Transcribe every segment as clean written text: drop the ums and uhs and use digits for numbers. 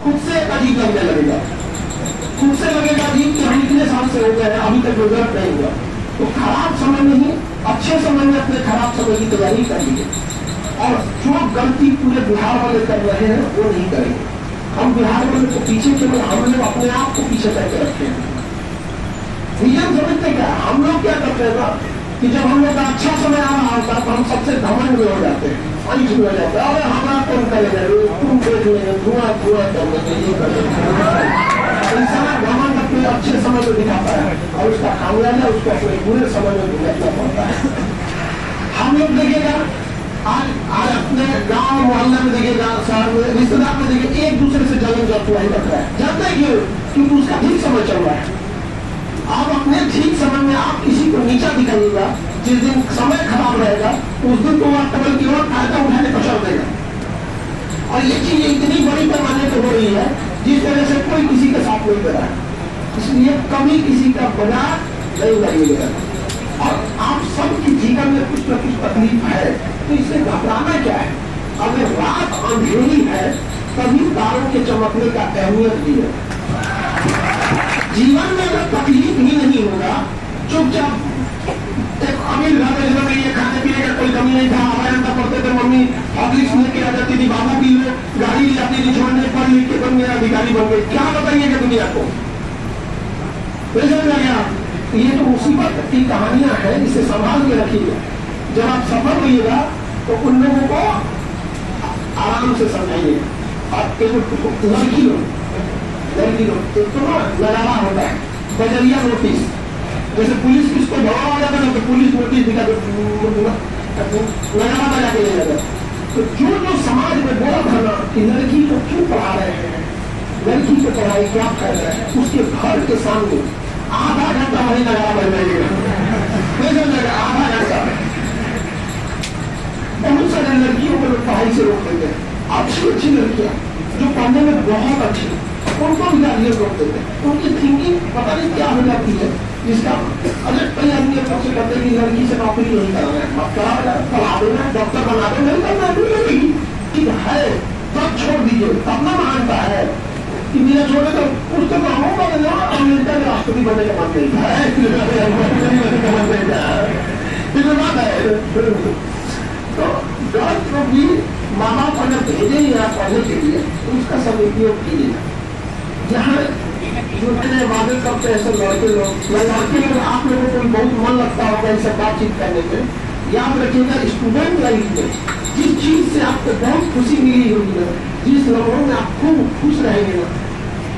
खुद से अजीब लगने लगेगा, खुद से लगेगा अजीब कि हम इतने साल से हो गए हैं अभी तक रिजल्ट नहीं हुआ। तो खराब समय नहीं, अच्छे समय में अपने खराब समय की तैयारी करिए और जो गलती पूरे बिहार वाले कर रहे हैं वो नहीं करेंगे। हम बिहार वाले को पीछे केवल हम लोग अपने आप को पीछे करके रखे हैं। रीजन समझते क्या, हम लोग क्या करते हैं ना कि जब हम लोग का अच्छा समय आ रहा होता है तो हम सबसे घमंड में हो जाते हैं, अंश में हो जाता है, अरे हमारा कौन करेगा, तुम देख लेंगे, धुआं धुआं करने ये करेंगे। इंसान घमंड अपने अच्छे समय में दिखाता है और उसका खामियाजा उसको अपने बुरे समय में भुगतना पड़ता है। हम लोग देखिएगा आज अपने गांव मोहल्ले में देखिएगा, शहर में, रिश्तेदार में देखिए एक दूसरे से जलन जलता ही रख रहा है। जानते हैं क्यों? क्योंकि उसका ठीक समय चल रहा है। आप अपने ठीक समय में आप किसी को नीचा दिखाइएगा, जिस दिन समय खराब रहेगा उस दिन तो आप केवल की ओर फायदा उठाने पर चल देगा। और ये चीज इतनी बड़ी पैमाने पर हो रही है जिस वजह से कोई किसी के साथ नहीं दे रहा है। इसलिए कभी किसी का बाजार नहीं लगेगा। और आप सबके जीवन में कुछ न कुछ तकलीफ है तो इससे घबराना क्या है। अगर रात अंधेरी है तभी तारों के चमकने का अहमियत भी है। जीवन में अगर तकलीफ ही नहीं होगा, चुपचाप अमीर घर में ये खाने पीने का कोई कमी नहीं था, हमारे अंदर पढ़ते थे, मम्मी हॉर्लिक्स लेके आ जाती थी, बाबू पी लो, गाड़ी ले जाती थी, छोड़ने पढ़ लिख के तुम मेरा अधिकारी बन गए। क्या बताइएगा दुनिया को? ये तो मुसीबत की कहानियां हैं, इसे संभाल के रखिएगा। जब आप सफल होइएगा तो उन लोगों को आराम से समझाइएगा। आप लड़की लोग तो लगाना होता है बजरिया नोटिस, जैसे पुलिस किसको भगा आ जाता है तो पुलिस नोटिस दिखा लगाना बजा के ले जाता। तो जो समाज में बोला था ना कि लड़की को क्यों पढ़ा रहे हैं, लड़की को पढ़ाई क्या कर रहे हैं, उसके घर के सामने आधा घंटा वही लगाना बज जाएगा, आधा घंटा। बहुत सारे लड़कियों को पढ़ाई से रोक देते हैं। अच्छी अच्छी लड़कियां जो पढ़ने में बहुत अच्छी, उनको भी गालियां रोक देते हैं। उनकी थिंकिंग पता नहीं क्या हो जाती है, जिसका अगर कई आदमी सबसे कहते हैं कि लड़की से नौकरी नहीं करना है, पढ़ा देना, डॉक्टर बना दो, नहीं करना है, ठीक है तब छोड़ दीजिए। अपना मानता है कि मेरा छोड़े तो कुछ तो होगा ना, अमेरिका के राष्ट्रपति बनने का मन नहीं है। तो गर्ल्स को भी माँ बाप अगर भेजे या पढ़ने के लिए तो उसका सदुपयोग कीजिए। यहाँ जो मैंने वादे करते हैं सब लड़के लोग, आप लोगों को बहुत मन लगता होगा इनसे बातचीत करने में। याद रखिएगा स्टूडेंट लाइफ में जिस चीज से आपको बहुत खुशी मिली होगी ना, जिस लम्हों में आप खूब खुश रहेंगे ना,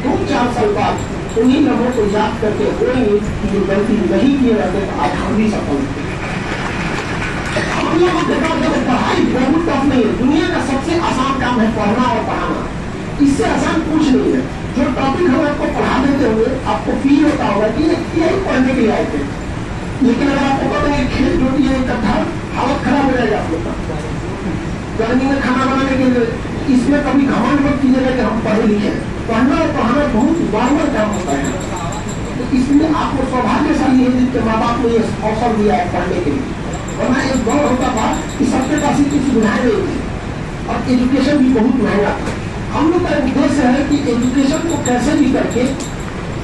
2-4 साल बाद उन्हीं लम्हों को याद करके होंगे कि जो गलती नहीं किए रहते तो आज हम भी सफल होते। हम लोगों के पास जब पढ़ाई बहुत टफ नहीं है, दुनिया का सबसे आसान काम है पढ़ना और पढ़ाना, इससे आसान कुछ नहीं है। जो टॉपिक हम आपको पढ़ा देते हुए आपको फील होता होगा कि यही पढ़ने के लिए आए थे, लेकिन अगर आपको पता है खेल जो दिए इकट्ठा हालत खराब हो जाएगा आप लोग का। गर्मी में खाना बनाने के लिए इसमें कभी घमंड मत कीजिएगा कि हम पढ़े लिखे। पढ़ना और पढ़ाना बहुत नॉर्मल काम होता है, तो इसलिए आपको सौभाग्यशाली है जिनके माँ बाप ने ये अवसर दिया है पढ़ने के लिए। वरना एक दौर होता था कि सबके पास इतनी सुविधाएं नहीं थी और एजुकेशन भी बहुत महंगा था। हम लोग का उद्देश्य है कि एजुकेशन को कैसे भी करके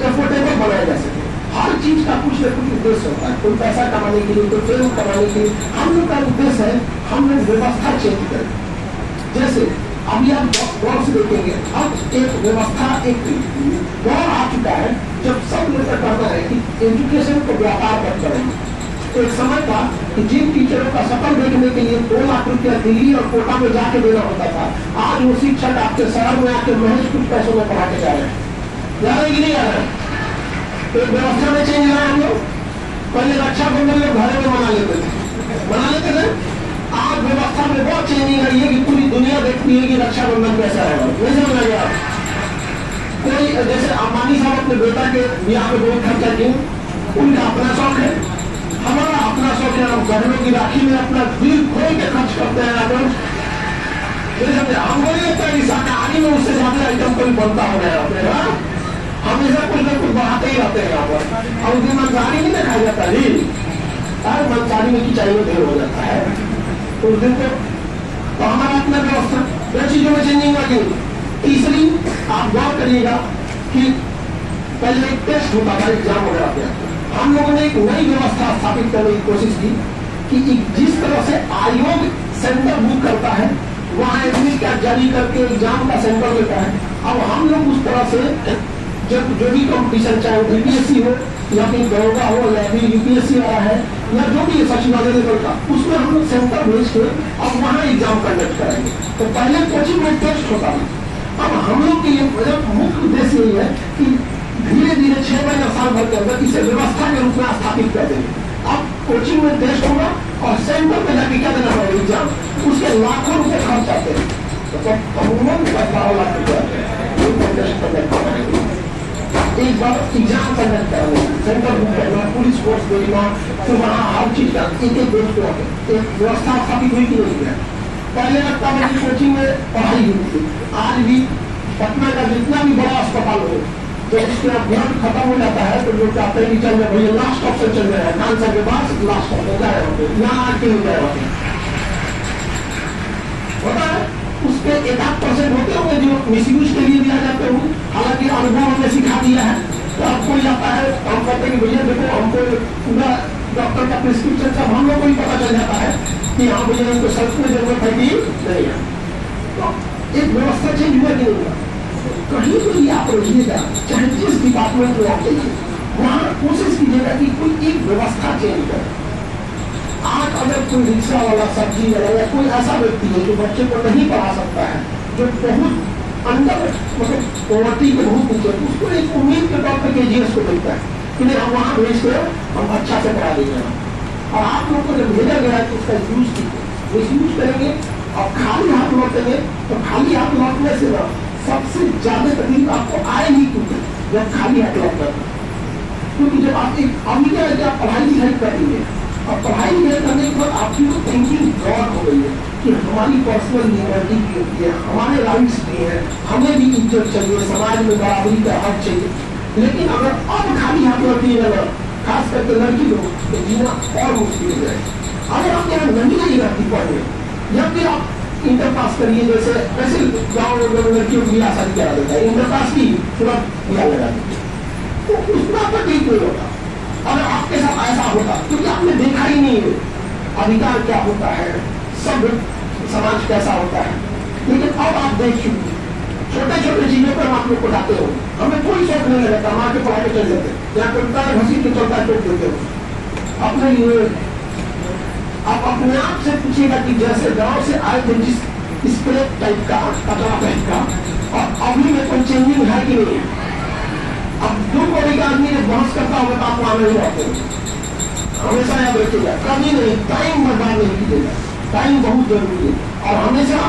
एफोर्डेबल बनाया जा सके। हर चीज का कुछ न कुछ उद्देश्य होता है, कोई पैसा कमाने के लिए, कोई फिल्म कमाने के लिए। हम लोग का उद्देश्य है हम लोग व्यवस्था चेंज करें। जैसे अभी आप गौर से देखेंगे, अब एक व्यवस्था एक दौर आ चुका है जब सब लोग का कहना है कि एजुकेशन को व्यापार पर करेंगे। एक समय था कि जिन टीचरों का सफल देखने के लिए 2 लाख रुपया दिल्ली और कोटा में जाके देना होता था, आज वो शिक्षक आपके शहर में आके महज कुछ पैसों में पढ़ा के जा रहे हैं। जा रहे कि नहीं जा रहे? तो व्यवस्था में चेंज लाए हम लोग। पहले रक्षाबंधन लोग घर में मना लेते थे, आज व्यवस्था में बहुत चेंजिंग आई है कि पूरी दुनिया देखती है कि रक्षाबंधन कैसा है। नहीं समझ लगे आप? कोई जैसे अंबानी साहब अपने बेटा के ब्याह में बहुत खर्चा किए, उनका अपना शौक है, हमारा अपना शौक है। हम बहनों की राखी में अपना दिल खोल के खर्च करते हैं। हमको नहीं लगता कि शाकाहारी में उससे ज्यादा आइटम कोई बनता हो गया अपने, हमेशा कुछ न कुछ बढ़ाते ही रहते हैं यहाँ पर। और उसमें मंसाहारी नहीं देखा जाता जी, मंसाहारी में की चाहिए ढेर हो जाता है उस दिन तो हमारा अपना व्यवस्था चीजों में चेंजिंग लगी। तीसरी, आप गौर करिएगा कि पहले एक टेस्ट होता था एग्जाम वगैरह पे, हम लोगों ने एक नई व्यवस्था स्थापित करने की कोशिश की कि जिस तरह से आयोग सेंटर बुक करता है, वहाँ एडमिट कार्ड जारी करके एग्जाम का सेंटर लेता है, अब हम लोग उस तरह से जब जो भी कंपटीशन, चाहे वो बीपीएससी हो या फिर दरोगा हो या फिर यूपीएससी वाला है या जो भी सचिवालय लेवल का, उसमें हम लोग सेंटर भेज के अब वहाँ एग्जाम कंडक्ट करेंगे। तो पहले कोचिंग में टेस्ट होता था, अब हम लोग के लिए मुख्य उद्देश्य यही है कि धीरे धीरे 6 महीने साल भर के अंदर इसे व्यवस्था के रूप में स्थापित कर देंगे। अब कोचिंग में टेस्ट होगा और सेंटर पे जाके क्या देना होगा एग्जाम, उसके लाखों रुपए खर्च आते हैं, तो अमूमन 12 लाख रुपये एक बार एग्जाम कंडक्ट कराना, सेंटर बुक करना, पुलिस फोर्स देना, फिर वहाँ हर चीज का एक देश को एक व्यवस्था स्थापित हुई कि नहीं है। पहले लगता है कि कोचिंग में पढ़ाई हुई थी, आज भी पटना का जितना भी बड़ा अस्पताल हो, जब उसके ब्लड खत्म हो जाता है तो लोग चाहते हैं कि चल रहे भैया लास्ट ऑप्शन चल रहा है, कैंसर के बाद लास्ट ऑप्शन जा रहे होते, यहाँ आके हो जाए होता है। उसके 1-8% होते होंगे जो मिसयूज के लिए दिया जाते हो, हालांकि अनुभव हमने सिखा दिया है। तो अब कोई आता है, हम कहते हैं कि भैया देखो हमको पूरा डॉक्टर का प्रिस्क्रिप्शन सब हम लोग को ही पता चल जाता है कि हाँ भैया इनको सच में जरूरत है कि नहीं है। तो एक व्यवस्था चेंज हुआ कि नहीं हुआ, कहीं भी आप रहिएगा, चाहे जिस डिपार्टमेंट में आप जाइए, वहाँ कोशिश कीजिएगा कि कोई एक व्यवस्था चेंज करे। आज अगर कोई रिक्शा वाला, सब्जी वाला या कोई ऐसा व्यक्ति है जो बच्चे को नहीं पढ़ा सकता है, जो बहुत अंदर मतलब पॉवर्टी के बहुत नीचे, उसको एक उम्मीद के तौर पर केजीएस को मिलता है कि नहीं हम वहाँ भेज के हम अच्छा से पढ़ा देंगे। और आप लोग को जब भेजा गया है तो उसका यूज कीजिए, मिसयूज करेंगे और खाली हाथ लौटेंगे तो खाली हाथ लौटने से ना सबसे ज्यादा तकलीफ आपको आएगी, क्योंकि जब खाली हाथ लौटता है, क्योंकि जब आप एक अभी क्या है कि आप पढ़ाई लिखाई करेंगे और पढ़ाई लिखाई करने के बाद आपकी वो थिंकिंग ब्रॉड हो गई है कि हमारी पर्सनल लिबर्टी भी होती है, हमारे राइट्स भी है, हमें भी इज्जत चाहिए, समाज में बराबरी का हक चाहिए। लेकिन अगर अब खाली हाथ लौटिएगा ना, खास करके लड़की लोग, तो जीना और मुश्किल हो जाए। अगर आप यहाँ नहीं नहीं रहती पढ़ने, या फिर आप इंटर पास करिए, जैसे वैसे गाँव में लड़कियों की शादी करा देता है, इंटर पास की तुरंत बिया लगा देती है, तो उसमें आपका ठीक नहीं होता। अगर आपके साथ ऐसा होता, क्योंकि आपने देखा ही नहीं है अधिकार क्या होता है, सब समाज कैसा होता है, लेकिन अब आप देख चुके छोटे छोटे चीजों पर आप लोग को जाते हो, हमें कोई शौक नहीं लगता, माँ के पढ़ाई चल जाते, या कोई हंसी के चलता टोक देते हो अपने लिए। आप अपने आप से पूछिएगा कि जैसे गांव से आए थे जिस स्प्रे टाइप का, कचरा टाइप का, और अभी में कोई चेंजिंग है कि नहीं है। अब दो बड़ी का आदमी जब बहस करता होगा तो आप वहां नहीं रहते, हमेशा याद रखिएगा, कभी नहीं, टाइम बर्बाद नहीं कीजिएगा, टाइम बहुत जरूरी है। और हमेशा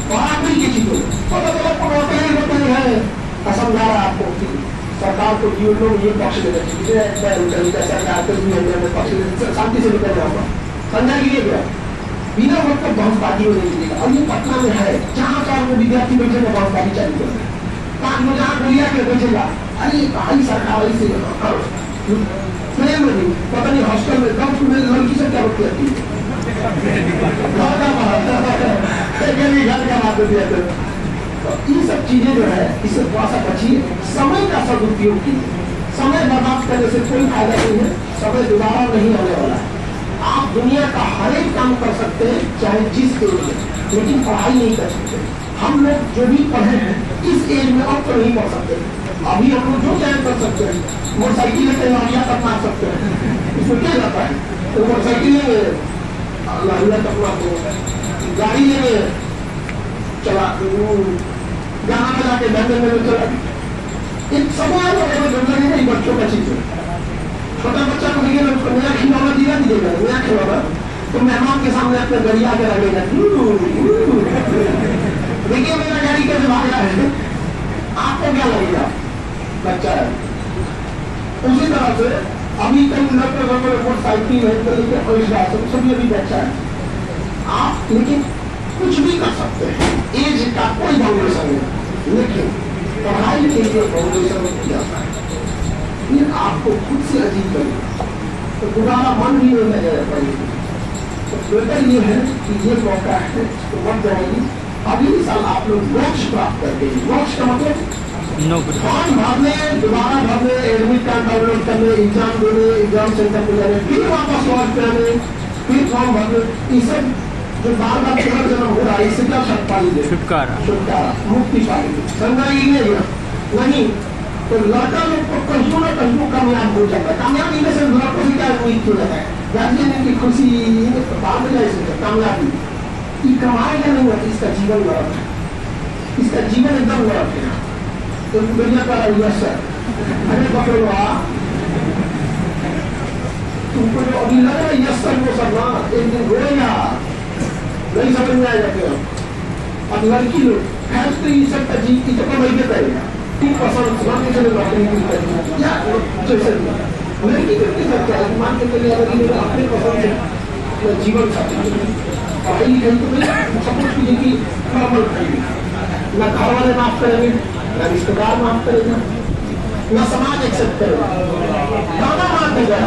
बराबरी की चीजों पता चला है समझा रहा आपको कि सरकार को ये लोग ये पक्ष देना चाहिए, सरकार को पक्ष शांति से निकल जाऊंगा, समझा लिए गया बिना मतलब बहसबाजी हो नहीं मिलेगा। और ये पटना में है, जहाँ 4 विद्यार्थी बैठे में बहसबाजी चालू कर रहे हैं, 5 लोग जहाँ गोलिया के बैठेगा, अरे भाई सरकार ऐसे प्रेम में नहीं, पता नहीं हॉस्टल में कब में लड़की से क्या होती है घर का बात होती है। तो ये सब चीजें जो है इससे थोड़ा सा बचिए, समय का सदुपयोग कीजिए, समय बर्बाद करने से कोई फायदा नहीं है, समय दोबारा नहीं आने वाला है। आप दुनिया का हर एक काम कर सकते हैं, चाहे जिस एज में, लेकिन पढ़ाई नहीं कर सकते। हम लोग जो भी पढ़े हैं इस एज में अब तो नहीं पढ़ सकते, अभी हम लोग जो चाहे कर सकते हैं, मोटरसाइकिल में तैयारियां तक मार सकते हैं, इसमें क्या जाता है, तो मोटरसाइकिल में अपना गाड़ी में चला गाना बजा के धंधे में चला, एक समय नहीं बच्चों का चीज है। छोटा बच्चा को देखिए, उसको नया खिलौना दिया दीजिएगा, नया खिलौना तो मेहमान के सामने अपने गरिया के लगेगा, देखिए मेरा गाड़ी कैसे भाग रहा है, आपको क्या लगेगा, बच्चा है। उसी तरह से अभी कई मोटरसाइकिल है, सभी अभी बच्चा है आप, लेकिन कुछ भी कर सकते हैं, एज का कोई बाउंडेशन नहीं, लेकिन पढ़ाई के लिए बाउंडेशन किया जाता है, ये आपको खुद से अजीब लगेगा, तो दोबारा मन भी नहीं लगेगा पढ़ने। तो बेहतर ये है कि ये मौका है तो मत जाएगी, अगले साल आप लोग मोक्ष प्राप्त करते हैं। मोक्ष का मतलब फॉर्म भरने, दोबारा भरने, एडमिट कार्ड डाउनलोड करने, एग्जाम देने, एग्जाम सेंटर पर जाने, फिर वापस लौट के आने, फिर फॉर्म भरने, ये सब जो बार बार पुनर्जन्म हो रहा है, इससे क्या छुटकारा दे? छुटकारा, मुक्ति पाएंगे। समझा ही नहीं। तो लड़का लोग को कहीं ना कहीं कामयाब हो जाता है। कामयाबी में से लड़कों से क्या उम्मीद किया जाता है? गार्जियन की खुशी बाद में जाए, कामयाबी ये कमाएगा नहीं होती, इसका जीवन गलत है, इसका जीवन एकदम गलत है। तो दुनिया का यश अरे पकड़ो, तुमको जो अभी लग रहा है यश सर वो सब ना एक दिन रोएगा, नहीं समझ में आएगा। फिर अब लड़की लोग है तो ये सब का जीत की तो कमाई के करेगा, पसंद मान के चले नौकरी या जैसे लड़की करती सकता है, मान के चले अगर अपने पसंद से जीवन साथी पढ़ाई लिखाई तो नहीं सपोर्ट कीजिए कि नॉर्मल न घर वाले माफ करेंगे, न रिश्तेदार माफ करेगा, न समाज एक्सेप्ट करेगा, गाना माफ देगा।